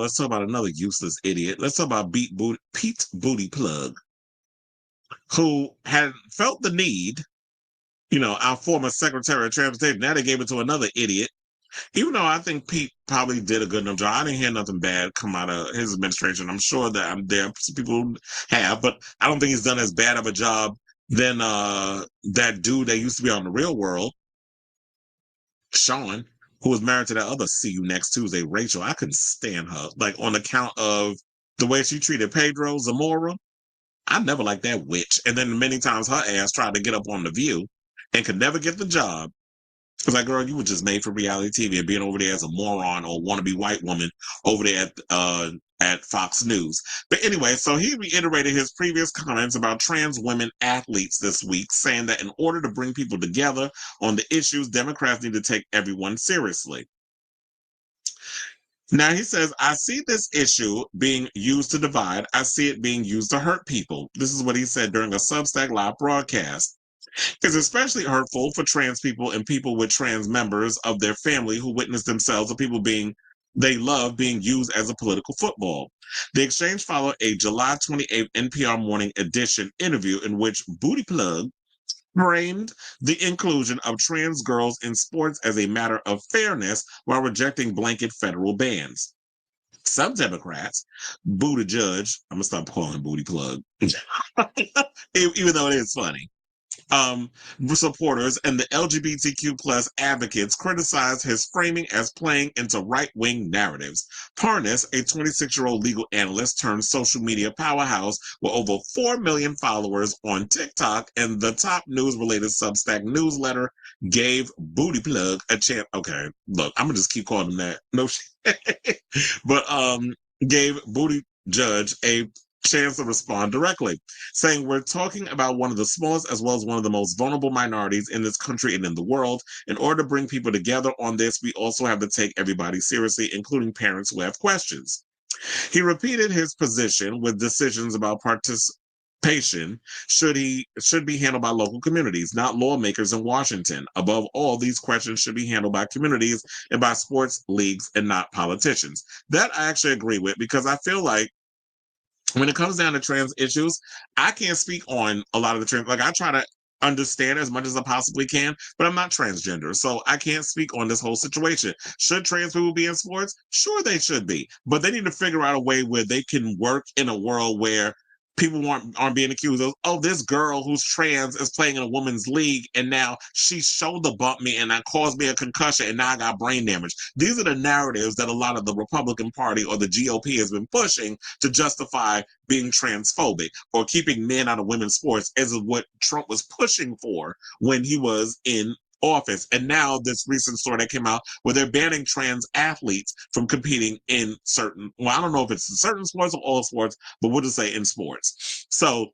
let's talk about another useless idiot. Let's talk about Pete Booty Plug, who had felt the need, our former Secretary of Transportation. Now they gave it to another idiot. Even though I think Pete probably did a good enough job, I didn't hear nothing bad come out of his administration. I'm sure that there are some people who have, but I don't think he's done as bad of a job than that dude that used to be on The Real World, Sean, who was married to that other See You Next Tuesday, Rachel. I couldn't stand her, like on account of the way she treated Pedro Zamora. I never liked that witch. And then many times her ass tried to get up on The View and could never get the job. It's like, girl, you were just made for reality TV and being over there as a moron or wannabe white woman over there at Fox News. But anyway, so he reiterated his previous comments about trans women athletes this week, saying that in order to bring people together on the issues, Democrats need to take everyone seriously. Now he says, I see this issue being used to divide. I see it being used to hurt people. This is what he said during a Substack live broadcast. It's especially hurtful for trans people and people with trans members of their family who witness themselves or people they love being used as a political football. The exchange followed a July 28th NPR Morning Edition interview in which Booty Plug framed the inclusion of trans girls in sports as a matter of fairness while rejecting blanket federal bans. Some Democrats, Buttigieg, I'm gonna stop calling him Booty Plug, even though it is funny, supporters and the LGBTQ plus advocates criticized his framing as playing into right-wing narratives. Parnas, a 26-year-old legal analyst turned social media powerhouse with over 4 million followers on TikTok and the top news-related Substack newsletter, gave Booty Plug a chance. Okay, look, I'm gonna just keep calling him that. No shit. But gave Buttigieg a chance to respond directly, saying, we're talking about one of the smallest as well as one of the most vulnerable minorities in this country and in the world. In order to bring people together on this, we also have to take everybody seriously, including parents who have questions. He repeated his position with decisions about participation should be handled by local communities, not lawmakers in Washington. Above all, these questions should be handled by communities and by sports leagues and not politicians. That I actually agree with, because I feel like when it comes down to trans issues, I can't speak on a lot of the trans. Like, I try to understand as much as I possibly can, but I'm not transgender, so I can't speak on this whole situation. Should trans people be in sports? Sure, they should be, but they need to figure out a way where they can work in a world where people aren't being accused of, oh, this girl who's trans is playing in a women's league and now she shoulder bumped me and that caused me a concussion and now I got brain damage. These are the narratives that a lot of the Republican Party or the GOP has been pushing to justify being transphobic or keeping men out of women's sports, as of what Trump was pushing for when he was in office. And now this recent story that came out where they're banning trans athletes from competing in certain, well, I don't know if it's in certain sports or all sports, but we'll just say in sports. So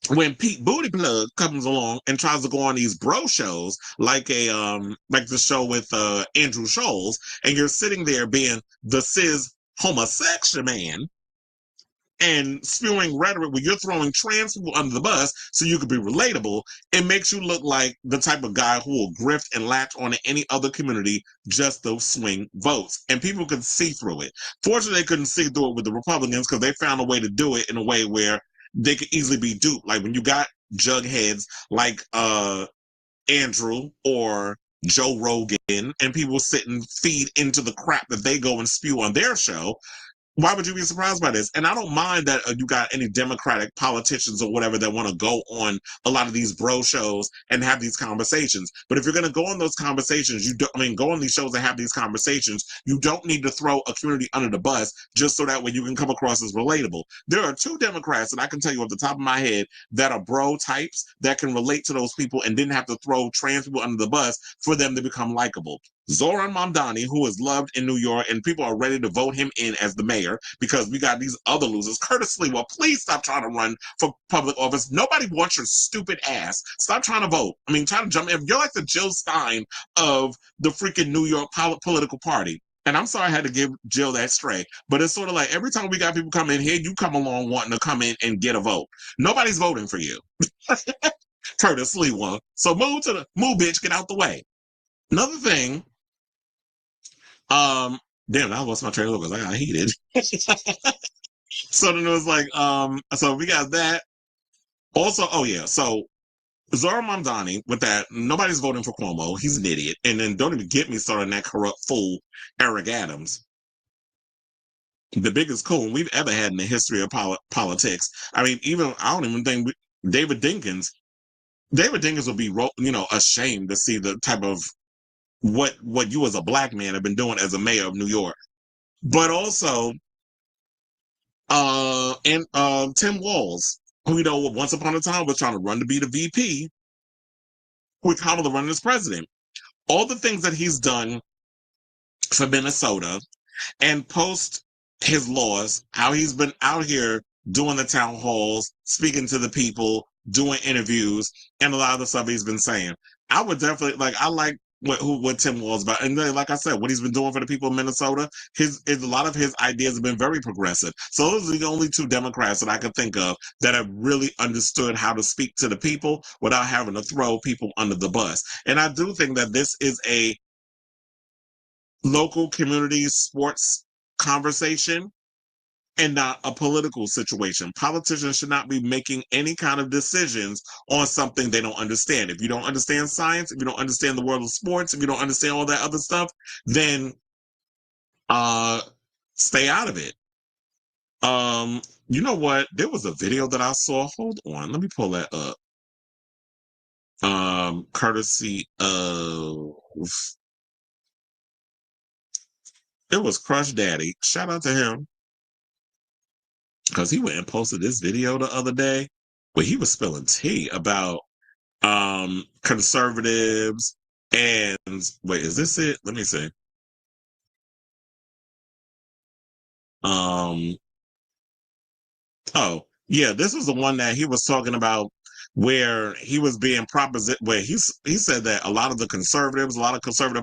when Pete Booty Plug comes along and tries to go on these bro shows, like like the show with Andrew Scholes, and you're sitting there being the cis homosexual man and spewing rhetoric where you're throwing trans people under the bus so you could be relatable, it makes you look like the type of guy who will grift and latch onto any other community just to swing votes. And people could see through it. Fortunately, they couldn't see through it with the Republicans because they found a way to do it in a way where they could easily be duped. Like when you got jugheads like Andrew or Joe Rogan and people sit and feed into the crap that they go and spew on their show, why would you be surprised by this? And I don't mind that you got any Democratic politicians or whatever that want to go on a lot of these bro shows and have these conversations. But if you're going to go on those conversations, go on these shows and have these conversations, you don't need to throw a community under the bus just so that way you can come across as relatable. There are 2 Democrats that I can tell you off the top of my head that are bro types that can relate to those people and didn't have to throw trans people under the bus for them to become likable. Zoran Mamdani, who is loved in New York, and people are ready to vote him in as the mayor because we got these other losers. Curtis Sliwa, please stop trying to run for public office. Nobody wants your stupid ass. Stop trying to vote. Try to jump in. You're like the Jill Stein of the freaking New York political party. And I'm sorry I had to give Jill that straight, but it's sort of like every time we got people come in here, you come along wanting to come in and get a vote. Nobody's voting for you. Curtis Sliwa. So move, bitch, get out the way. Another thing, damn, I lost my train of thought because I got heated. So then it was like, so we got that. Also, oh yeah, so Zora Mamdani with that, nobody's voting for Cuomo. He's an idiot. And then don't even get me started on that corrupt fool, Eric Adams. The biggest coon we've ever had in the history of politics. I mean, even, I don't even think David Dinkins would be, ashamed to see the type of what you as a black man have been doing as a mayor of New York. But also, Tim Walz, who, once upon a time was trying to run to be the VP with Kamala running as president. All the things that he's done for Minnesota and post his laws, how he's been out here doing the town halls, speaking to the people, doing interviews, and a lot of the stuff he's been saying. I would definitely, I like what Tim Walz about. And then, like I said, what he's been doing for the people of Minnesota, a lot of his ideas have been very progressive. So those are the only two Democrats that I could think of that have really understood how to speak to the people without having to throw people under the bus. And I do think that this is a local community sports conversation and not a political situation. Politicians should not be making any kind of decisions on something they don't understand. If you don't understand science, if you don't understand the world of sports, if you don't understand all that other stuff, then stay out of it. You know what? There was a video that I saw. Hold on, let me pull that up. Courtesy of, it was Crush Daddy. Shout out to him. Because he went and posted this video the other day where he was spilling tea about conservatives and wait, is this it? Let me see. Oh yeah, this was the one that he was talking about where he was being where he said that a lot of conservative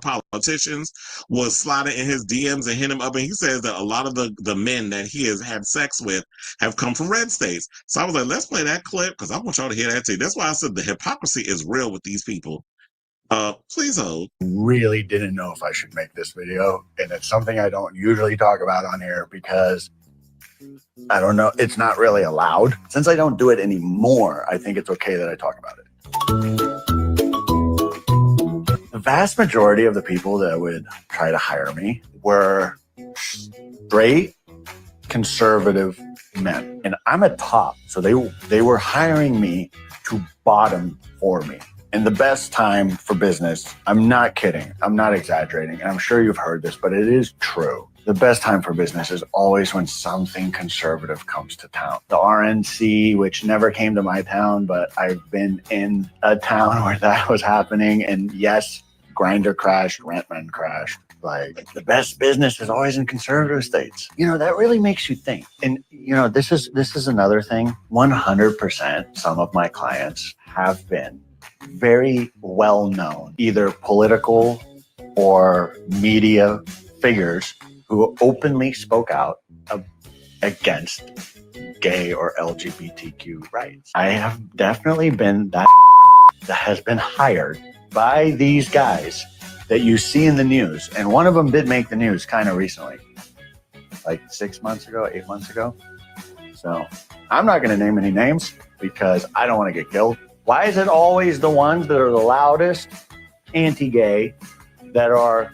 politicians was sliding in his DMs and hit him up, and he says that a lot of the men that he has had sex with have come from red states. So I was like, let's play that clip because I want y'all to hear that too. That's why I said the hypocrisy is real with these people. Please hold. Really didn't know if I should make this video, and it's something I don't usually talk about on here because I don't know, it's not really allowed. Since I don't do it anymore, I think it's okay that I talk about it. The vast majority of the people that would try to hire me were straight conservative men, and I'm a top, so they were hiring me to bottom for me. And the best time for business, I'm not kidding, I'm not exaggerating, and I'm sure you've heard this, but it is true. The best time for business is always when something conservative comes to town. The RNC, which never came to my town, but I've been in a town where that was happening. And yes, Grindr crashed, Rentman crashed. Like, the best business is always in conservative states. That really makes you think. And, this is another thing. 100% some of my clients have been very well known, either political or media figures who openly spoke out against gay or LGBTQ rights. I have definitely been that has been hired by these guys that you see in the news. And one of them did make the news kind of recently, like 6 months ago, 8 months ago. So I'm not going to name any names because I don't want to get killed. Why is it always the ones that are the loudest anti-gay that are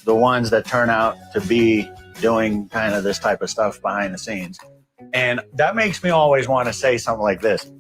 the ones that turn out to be doing kind of this type of stuff behind the scenes? And that makes me always want to say something like this.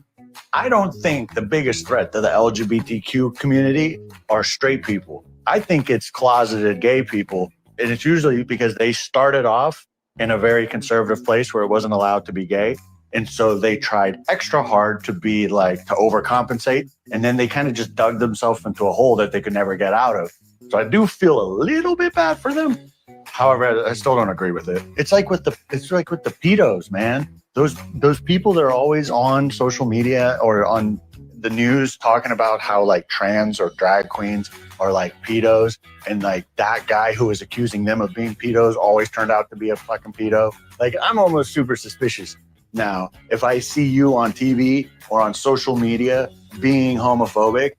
I don't think the biggest threat to the LGBTQ community are straight people. I think it's closeted gay people. And it's usually because they started off in a very conservative place where it wasn't allowed to be gay. And so they tried extra hard to overcompensate. And then they kind of just dug themselves into a hole that they could never get out of. So I do feel a little bit bad for them. However, I still don't agree with it. It's like with the pedos, man. Those people that are always on social media or on the news talking about how like trans or drag queens are like pedos, and like that guy who was accusing them of being pedos always turned out to be a fucking pedo. Like, I'm almost super suspicious now if I see you on TV or on social media being homophobic.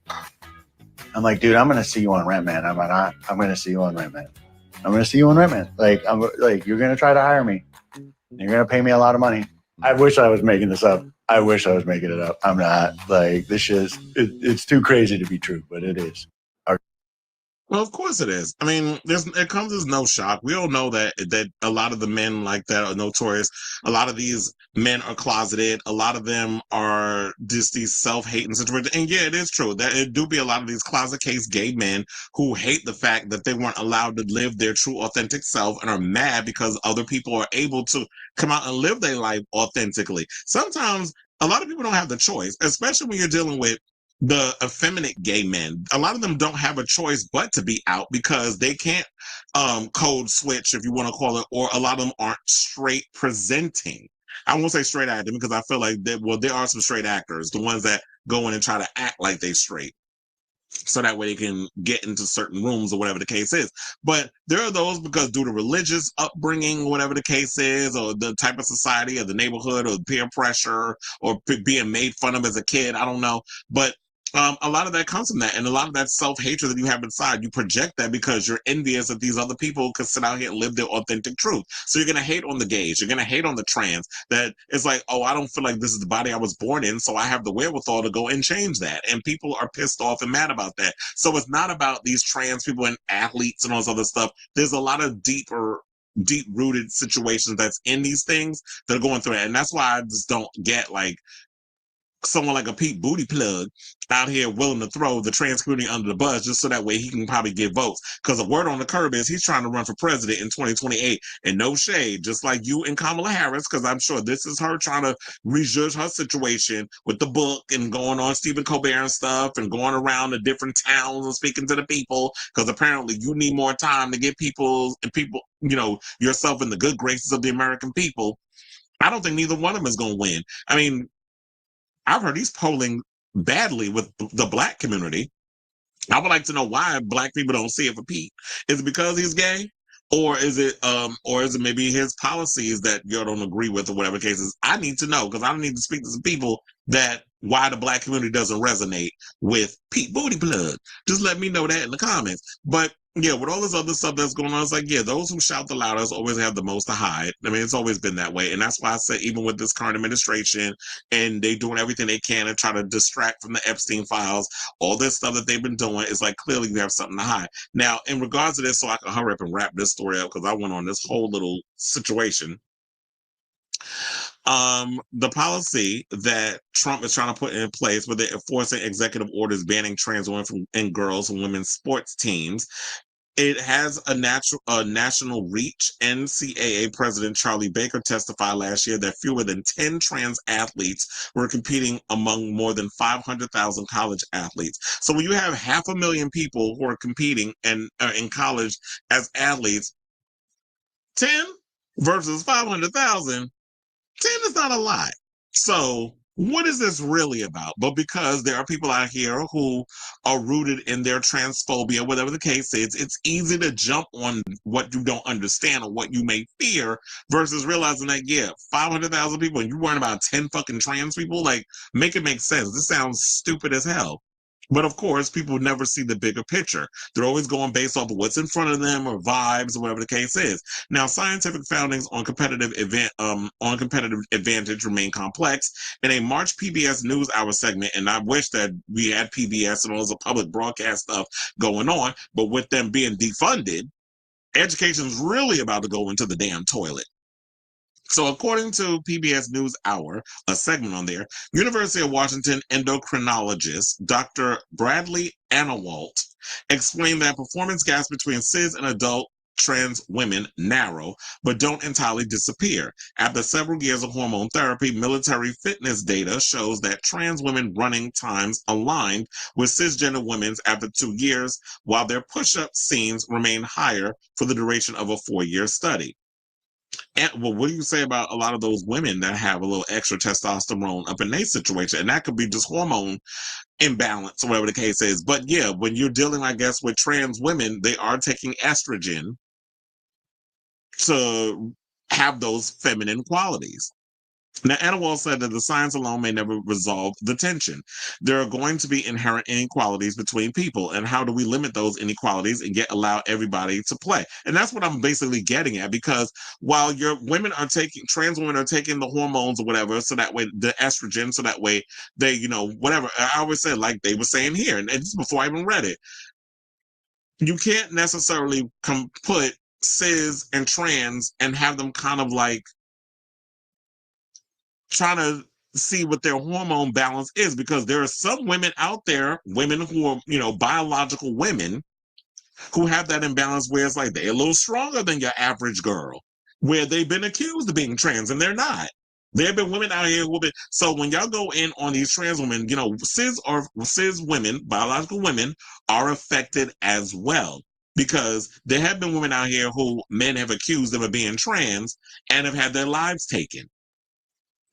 I'm like, dude, I'm going to see you on Rent Man. I'm going to see you on Rent Man. I'm going to see you on Redman. Like, you're going to try to hire me. You're going to pay me a lot of money. I wish I was making this up. I wish I was making it up. I'm not. Like, this is, it's too crazy to be true, but it is. Well, of course it is. I mean, it comes as no shock. We all know that a lot of the men like that are notorious. A lot of these men are closeted. A lot of them are just these self-hating situations. And yeah, it is true that it do be a lot of these closet case gay men who hate the fact that they weren't allowed to live their true authentic self and are mad because other people are able to come out and live their life authentically. Sometimes a lot of people don't have the choice, especially when you're dealing with the effeminate gay men. A lot of them don't have a choice but to be out because they can't code switch, if you want to call it, or a lot of them aren't straight presenting. I won't say straight acting because I feel like there are some straight actors, the ones that go in and try to act like they straight, so that way they can get into certain rooms or whatever the case is. But there are those because due to religious upbringing, whatever the case is, or the type of society or the neighborhood or peer pressure or being made fun of as a kid, I don't know. But a lot of that comes from that, and a lot of that self-hatred that you have inside, you project that because you're envious that these other people can sit out here and live their authentic truth. So you're going to hate on the gays, you're going to hate on the trans, that it's like, oh, I don't feel like this is the body I was born in, so I have the wherewithal to go and change that. And people are pissed off and mad about that. So it's not about these trans people and athletes and all this other stuff. There's a lot of deep-rooted situations that's in these things that are going through it. And that's why I just don't get, like, someone like a Pete Booty Plug out here willing to throw the trans community under the bus just so that way he can probably get votes. Because the word on the curb is he's trying to run for president in 2028. And no shade, just like you and Kamala Harris, because I'm sure this is her trying to rejudge her situation with the book and going on Stephen Colbert and stuff and going around the different towns and speaking to the people. Because apparently you need more time to get people, yourself in the good graces of the American people. I don't think neither one of them is going to win. I mean, I've heard he's polling badly with the black community. I would like to know why black people don't see it for Pete. Is it because he's gay? Or is it maybe his policies that you don't agree with or whatever cases? I need to know because I need to speak to some people that why the black community doesn't resonate with Pete Booty Plug. Just let me know that in the comments. But yeah, with all this other stuff that's going on, it's like, yeah, those who shout the loudest always have the most to hide. I mean, it's always been that way. And that's why I said, even with this current administration and they doing everything they can to try to distract from the Epstein files, all this stuff that they've been doing is like, clearly you have something to hide. Now, in regards to this, so I can hurry up and wrap this story up because I went on this whole little situation. The policy that Trump is trying to put in place where they're enforcing executive orders banning trans women and girls and women's sports teams, it has a national reach. NCAA President Charlie Baker testified last year that fewer than 10 trans athletes were competing among more than 500,000 college athletes. So when you have 500,000 people who are competing in college as athletes, 10 versus 500,000, 10 is not a lot. So what is this really about? But because there are people out here who are rooted in their transphobia, whatever the case is, it's easy to jump on what you don't understand or what you may fear versus realizing that, yeah, 500,000 people and you're worrying about 10 fucking trans people, like, make it make sense. This sounds stupid as hell. But of course, people never see the bigger picture. They're always going based off of what's in front of them or vibes or whatever the case is. Now, scientific foundings on competitive advantage remain complex. In a March PBS NewsHour segment, and I wish that we had PBS and all this public broadcast stuff going on, but with them being defunded, education is really about to go into the damn toilet. So according to PBS NewsHour, a segment on there, University of Washington endocrinologist Dr. Bradley Anawalt explained that performance gaps between cis and adult trans women narrow, but don't entirely disappear. After several years of hormone therapy, military fitness data shows that trans women running times aligned with cisgender women's after 2 years, while their push-up scenes remain higher for the duration of a 4-year study. And well, what do you say about a lot of those women that have a little extra testosterone up in their situation? And that could be just hormone imbalance or whatever the case is. But yeah, when you're dealing, I guess, with trans women, they are taking estrogen to have those feminine qualities. Now, Annawal said that the science alone may never resolve the tension. There are going to be inherent inequalities between people, and how do we limit those inequalities and allow everybody to play? And that's what I'm basically getting at, because while your women are taking, trans women are taking the hormones or whatever, so that way the estrogen, so that way they, whatever. I always said, like they were saying here, and this is before I even read it, you can't necessarily put cis and trans and have them kind of like trying to see what their hormone balance is, because there are some women out there, women who are, biological women, who have that imbalance where it's like they're a little stronger than your average girl, where they've been accused of being trans and they're not. There have been women out here who have been, so when y'all go in on these trans women, cis women, biological women are affected as well. Because there have been women out here who men have accused them of being trans and have had their lives taken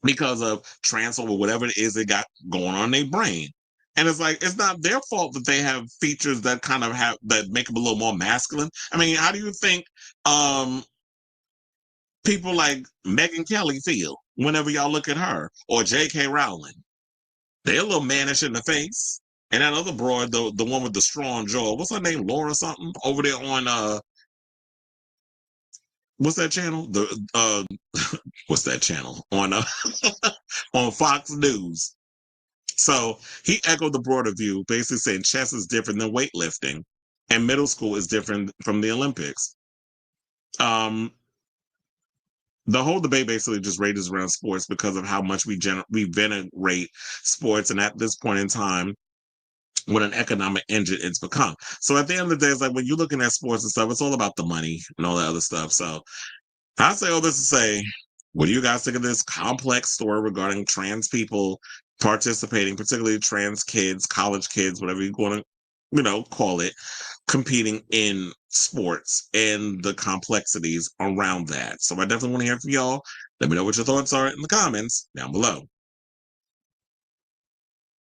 because of transphobe or whatever it is they got going on in their brain. And it's like, it's not their fault that they have features that kind of that make them a little more masculine. I mean, how do you think people like Megyn Kelly feel whenever y'all look at her, or J.K. Rowling? They're a little mannish in the face. And that other broad, the one with the strong jaw, what's her name? Laura something over there on what's that channel? What's that channel on on Fox News? So he echoed the broader view, basically saying chess is different than weightlifting, and middle school is different from the Olympics. The whole debate basically just rages around sports because of how much we venerate sports, and at this point in time, what an economic engine it's become. So at the end of the day, it's like when you're looking at sports and stuff, it's all about the money and all that other stuff. So I say all this to say, what do you guys think of this complex story regarding trans people participating, particularly trans kids, college kids, whatever you want to, call it, competing in sports and the complexities around that? So I definitely want to hear from y'all. Let me know what your thoughts are in the comments down below.